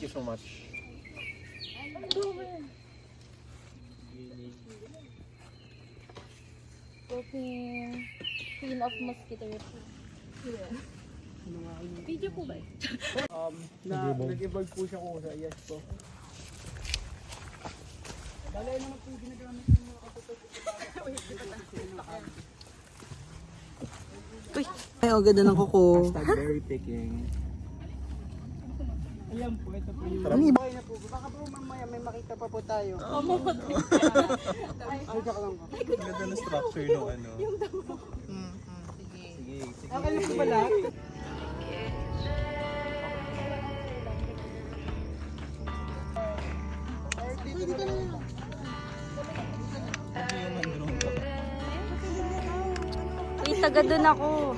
you so much. Queen of mosquito repellent. Video po ba? Nag-evolve po siya ko sa yes po. Balay naman po ginagamit ng mga kapatid. Uy, ay, ang ganda ng kuko. Berry picking. Ayan po, ito po yung... Ano yun? Okay na po. Baka po mamaya may makita pa po tayo. Ay, joke lang po. Ang ganda ng structure ng ano. Sige. Okay lang po ba lahat? Uy, taga doon ako.